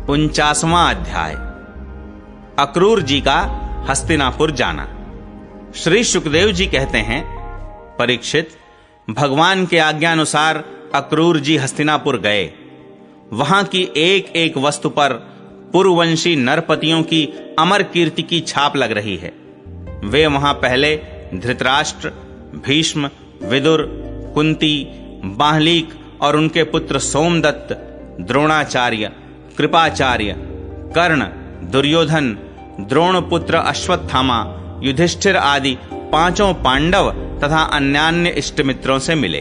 49वां अध्याय। अक्रूर जी का हस्तिनापुर जाना। श्री सुखदेव जी कहते हैं, परीक्षित, भगवान के आज्ञानुसार अक्रूर जी हस्तिनापुर गए। वहां की एक एक वस्तु पर पूर्ववंशी नरपतियों की अमर कीर्ति की छाप लग रही है। वे वहां पहले धृतराष्ट्र, भीष्म, विदुर, कुंती, बाहलीक और उनके पुत्र सोमदत्त, द्रोणाचार्य, कृपाचार्य, कर्ण, दुर्योधन, द्रोणपुत्र अश्वत्थामा, युधिष्ठिर आदि 5 पांडव तथा अन्यान्य इष्ट मित्रों से मिले।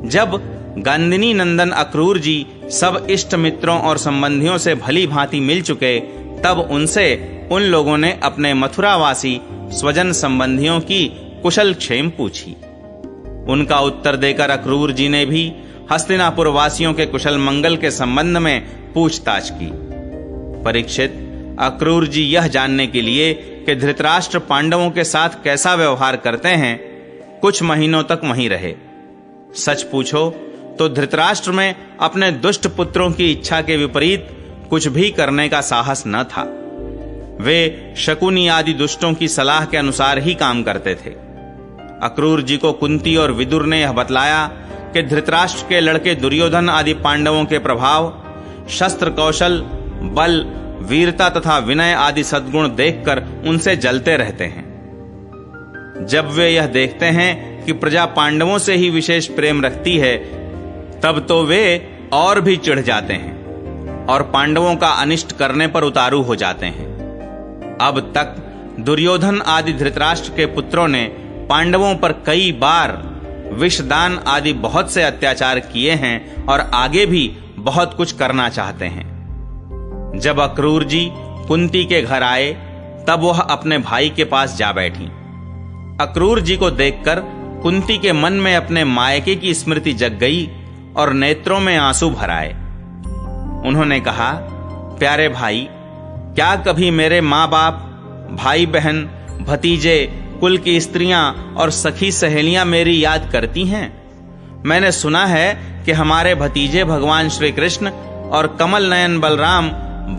जब गांदिनी नंदन अक्रूर जी सब इष्ट मित्रों और संबंधियों से भली भांति मिल चुके, तब उनसे उन लोगों ने अपने मथुरावासी स्वजन संबंधियों की कुशल क्षेम पूछी। उनका उत्तर देकर अक्रूर जी ने भी हस्तिनापुर वासियों के कुशल मंगल के संबंध में पूछताछ की। परीक्षित, अक्रूर जी यह जानने के लिए कि धृतराष्ट्र पांडवों के साथ कैसा व्यवहार करते हैं, कुछ महीनों तक वहीं रहे। सच पूछो तो धृतराष्ट्र में अपने दुष्ट पुत्रों की इच्छा के विपरीत कुछ भी करने का साहस न था। वे शकुनी आदि दुष्टों की सलाह के अनुसार ही काम करते थे। अक्रूर जी को कुंती और विदुर ने यह बतलाया कि धृतराष्ट्र के लड़के दुर्योधन आदि पांडवों के प्रभाव, शस्त्र कौशल, बल, वीरता तथा विनय आदि सद्गुण देखकर उनसे जलते रहते हैं। जब वे यह देखते हैं कि प्रजा पांडवों से ही विशेष प्रेम रखती है, तब तो वे और भी चिढ़ जाते हैं और पांडवों का अनिष्ट करने पर उतारू हो जाते हैं। अब तक दुर्योधन आदि धृतराष्ट्र के पुत्रों ने पांडवों पर कई बार विषदान आदि बहुत से अत्याचार किए हैं और आगे भी बहुत कुछ करना चाहते हैं। जब अक्रूर जी कुंती के घर आए, तब वह अपने भाई के पास जा बैठी। अक्रूर जी को देखकर कुंती के मन में अपने मायके की स्मृति जग गई और नेत्रों में आंसू भर आए। उन्होंने कहा, प्यारे भाई, क्या कभी मेरे माँ बाप, भाई बहन, भतीजे, कुल की स्त्रियां और सखी सहेलियां मेरी याद करती हैं? मैंने सुना है कि हमारे भतीजे भगवान श्री कृष्ण और कमल नयन बलराम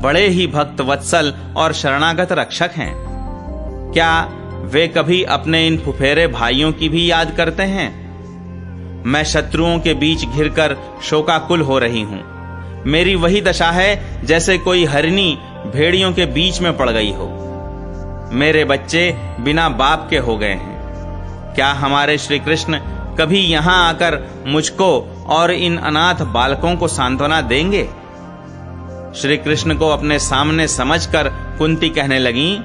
बड़े ही भक्त वत्सल और शरणागत रक्षक हैं। क्या वे कभी अपने इन फुफेरे भाइयों की भी याद करते हैं? मैं शत्रुओं के बीच घिरकर शोकाकुल हो रही हूं। मेरी वही दशा है जैसे कोई हरिणी भेड़ियों के बीच में पड़ गई हो। मेरे बच्चे बिना बाप के हो गए हैं। क्या हमारे श्री कृष्ण कभी यहां आकर मुझको और इन अनाथ बालकों को सांत्वना देंगे? श्री कृष्ण को अपने सामने समझकर कुंती कहने लगी,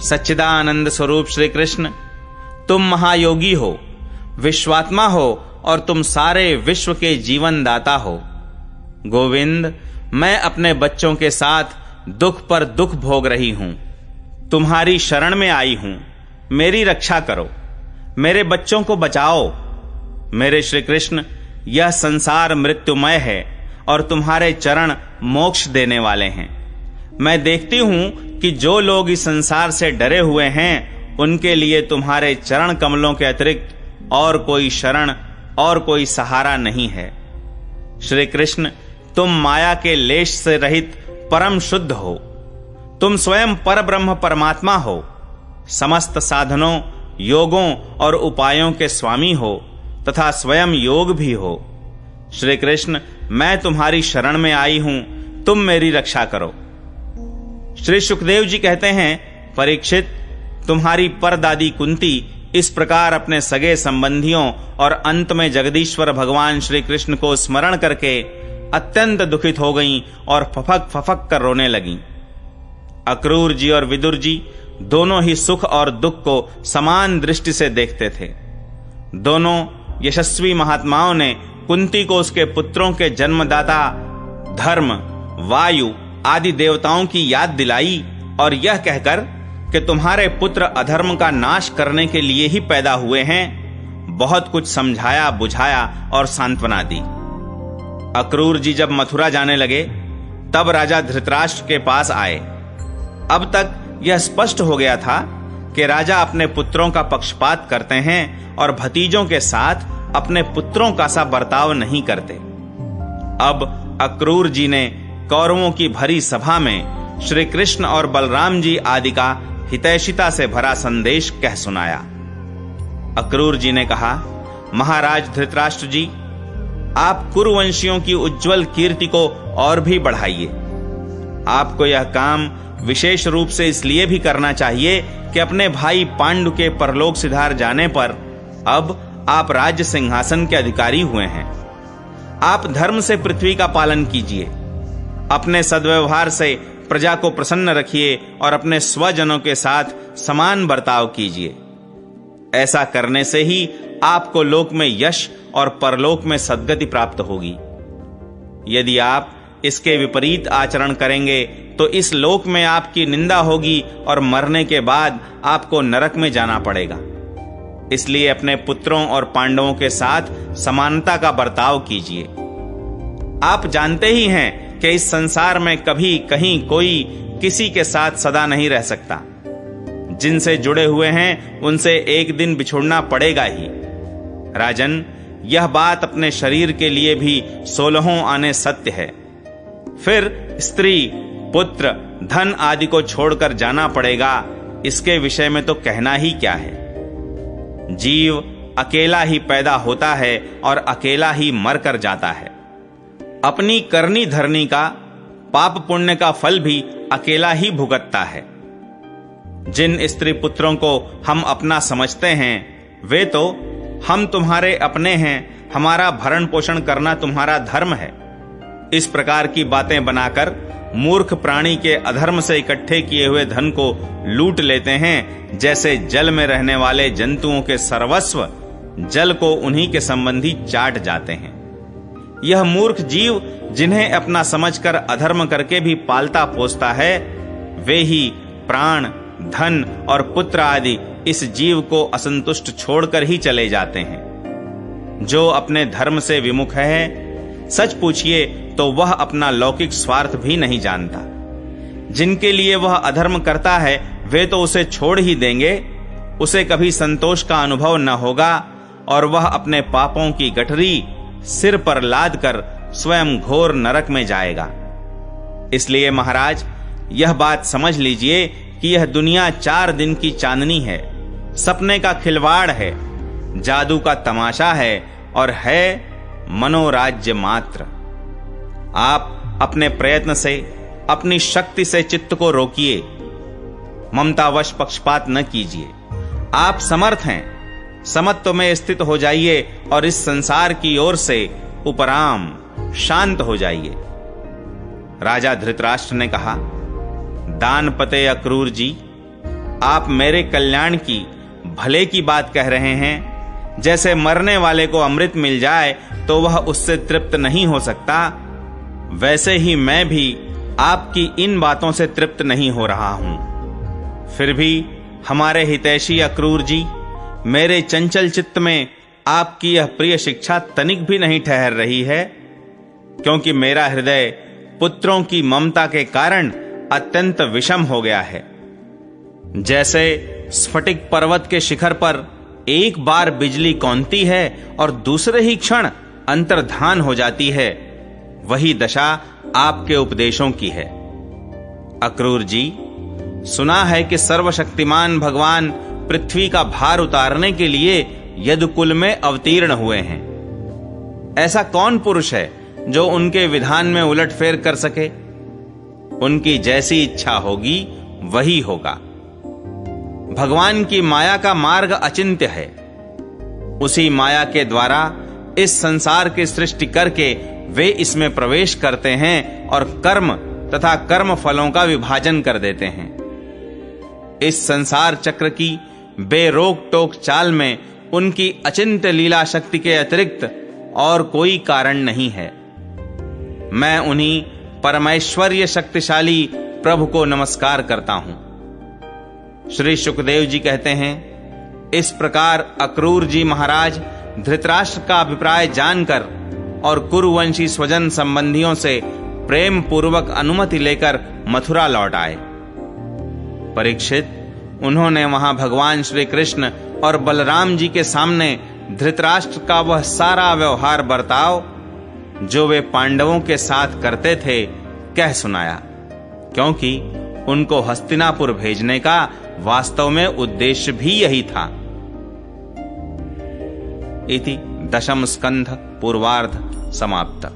सच्चिदानंद स्वरूप श्री कृष्ण, तुम महायोगी हो, विश्वात्मा हो और तुम सारे विश्व के जीवन दाता हो। गोविंद, मैं अपने बच्चों के साथ दुख पर दुख भोग रही हूं। तुम्हारी शरण में आई हूं, मेरी रक्षा करो, मेरे बच्चों को बचाओ। मेरे श्री कृष्ण, यह संसार मृत्युमय है और तुम्हारे चरण मोक्ष देने वाले हैं। मैं देखती हूं कि जो लोग इस संसार से डरे हुए हैं, उनके लिए तुम्हारे चरण कमलों के अतिरिक्त और कोई शरण और कोई सहारा नहीं है। श्री कृष्ण, तुम माया के लेश से रहित परम शुद्ध हो। तुम स्वयं परब्रह्म परमात्मा हो, समस्त साधनों, योगों और उपायों के स्वामी हो तथा स्वयं योग भी हो। श्री कृष्ण, मैं तुम्हारी शरण में आई हूं, तुम मेरी रक्षा करो। श्री सुखदेव जी कहते हैं, परीक्षित, तुम्हारी परदादी कुंती इस प्रकार अपने सगे संबंधियों और अंत में जगदीश्वर भगवान श्री कृष्ण को स्मरण करके अत्यंत दुखित हो गईं और फफक फफक कर रोने लगीं। अक्रूर जी और विदुर जी दोनों ही सुख और दुख को समान दृष्टि से देखते थे। दोनों यशस्वी महात्माओं ने कुंती को उसके पुत्रों के जन्मदाता धर्म, वायु आदि देवताओं की याद दिलाई और यह कहकर कि तुम्हारे पुत्र अधर्म का नाश करने के लिए ही पैदा हुए हैं, बहुत कुछ समझाया, बुझाया और सांत्वना दी। अक्रूर जी जब मथुरा जाने लगे, तब राजा धृतराष्ट्र के पास आए। अब तक यह स्पष्ट हो गया था कि राजा अपने पुत्रों का पक्षपात करते हैं और भतीजों के साथ अपने पुत्रों का सा बर्ताव नहीं करते। अब अक्रूर जी ने कौरवों की भरी सभा में श्री कृष्ण और बलराम जी आदि का हितैषिता से भरा संदेश कह सुनाया। अक्रूर जी ने कहा, महाराज धृतराष्ट्र जी, आप कुरुवंशियों की उज्जवल कीर्ति को और भी बढ़ाइए। आपको यह काम विशेष रूप से इसलिए भी करना चाहिए कि अपने भाई पांडु के परलोक सिधार जाने पर अब आप राज्य सिंहासन के अधिकारी हुए हैं। आप धर्म से पृथ्वी का पालन कीजिए, अपने सद्व्यवहार से प्रजा को प्रसन्न रखिए और अपने स्वजनों के साथ समान बर्ताव कीजिए। ऐसा करने से ही आपको लोक में यश और परलोक में सद्गति प्राप्त होगी। यदि आप इसके विपरीत आचरण करेंगे तो इस लोक में आपकी निंदा होगी और मरने के बाद आपको नरक में जाना पड़ेगा। इसलिए अपने पुत्रों और पांडवों के साथ समानता का बर्ताव कीजिए। आप जानते ही हैं कि इस संसार में कभी कहीं कोई किसी के साथ सदा नहीं रह सकता। जिनसे जुड़े हुए हैं उनसे एक दिन बिछुड़ना पड़ेगा ही। राजन, यह बात अपने शरीर के लिए भी 16 आने सत्य है। फिर स्त्री, पुत्र, धन आदि को छोड़कर जाना पड़ेगा। इसके विषय में तो कहना ही क्या है। जीव अकेला ही पैदा होता है और अकेला ही मर कर जाता है। अपनी करनी धरनी का पाप पुण्य का फल भी अकेला ही भुगतता है। जिन स्त्री पुत्रों को हम अपना समझते हैं वे तो हम तुम्हारे अपने हैं, हमारा भरण पोषण करना तुम्हारा धर्म है, इस प्रकार की बातें बनाकर मूर्ख प्राणी के अधर्म से इकट्ठे किए हुए धन को लूट लेते हैं। जैसे जल में रहने वाले जंतुओं के सर्वस्व जल को उन्हीं के संबंधी चाट जाते हैं। यह मूर्ख जीव जिन्हें अपना समझकर अधर्म करके भी पालता पोसता है, वे ही प्राण, धन और पुत्र आदि इस जीव को असंतुष्ट छोड़कर ही चले जाते हैं। जो अपने धर्म से विमुख है, सच पूछिए तो वह अपना लौकिक स्वार्थ भी नहीं जानता। जिनके लिए वह अधर्म करता है वे तो उसे छोड़ ही देंगे, उसे कभी संतोष का अनुभव न होगा और वह अपने पापों की गठरी सिर पर लाद कर स्वयं घोर नरक में जाएगा। इसलिए महाराज, यह बात समझ लीजिए कि यह दुनिया 4 दिन की चांदनी है, सपने का खिलवाड़ है, जादू का तमाशा है और है मनोराज्य मात्र। आप अपने प्रयत्न से, अपनी शक्ति से चित्त को रोकिए, ममतावश पक्षपात न कीजिए। आप समर्थ हैं, समत्व में स्थित हो जाइए और इस संसार की ओर से उपराम शांत हो जाइए। राजा धृतराष्ट्र ने कहा, दानपते अक्रूर जी, आप मेरे कल्याण की, भले की बात कह रहे हैं। जैसे मरने वाले को अमृत मिल जाए तो वह उससे तृप्त नहीं हो सकता, वैसे ही मैं भी आपकी इन बातों से तृप्त नहीं हो रहा हूं। फिर भी हमारे हितैषी अक्रूर जी, मेरे चंचल चित्त में आपकी यह प्रिय शिक्षा तनिक भी नहीं ठहर रही है, क्योंकि मेरा हृदय पुत्रों की ममता के कारण अत्यंत विषम हो गया है। जैसे स्फटिक पर्वत के शिखर पर एक बार बिजली कौंधती है और दूसरे ही क्षण अंतर्धान हो जाती है, वही दशा आपके उपदेशों की है। अक्रूर जी, सुना है कि सर्वशक्तिमान भगवान पृथ्वी का भार उतारने के लिए यदुकुल में अवतीर्ण हुए हैं। ऐसा कौन पुरुष है जो उनके विधान में उलटफेर कर सके? उनकी जैसी इच्छा होगी वही होगा। भगवान की माया का मार्ग अचिंत्य है। उसी माया के द्वारा इस संसार की सृष्टि करके वे इसमें प्रवेश करते हैं और कर्म तथा कर्म फलों का विभाजन कर देते हैं। इस संसार चक्र की बेरोक टोक चाल में उनकी अचिंत्य लीला शक्ति के अतिरिक्त और कोई कारण नहीं है। मैं उन्हीं परमैश्वर्य शक्तिशाली प्रभु को नमस्कार करता हूं। श्री सुखदेव जी कहते हैं, इस प्रकार अक्रूर जी महाराज धृतराष्ट्र का अभिप्राय जानकर और कुरुवंशी स्वजन संबंधियों से प्रेम पूर्वक अनुमति लेकर मथुरा लौट आए। परीक्षित, उन्होंने वहां भगवान श्री कृष्ण और बलराम जी के सामने धृतराष्ट्र का वह सारा व्यवहार बर्ताव जो वे पांडवों के साथ करते थे कह सुनाया, क्योंकि उनको हस्तिनापुर भेजने का वास्तव में उद्देश्य भी यही था। इति दशम स्कंध पूर्वार्ध समाप्त।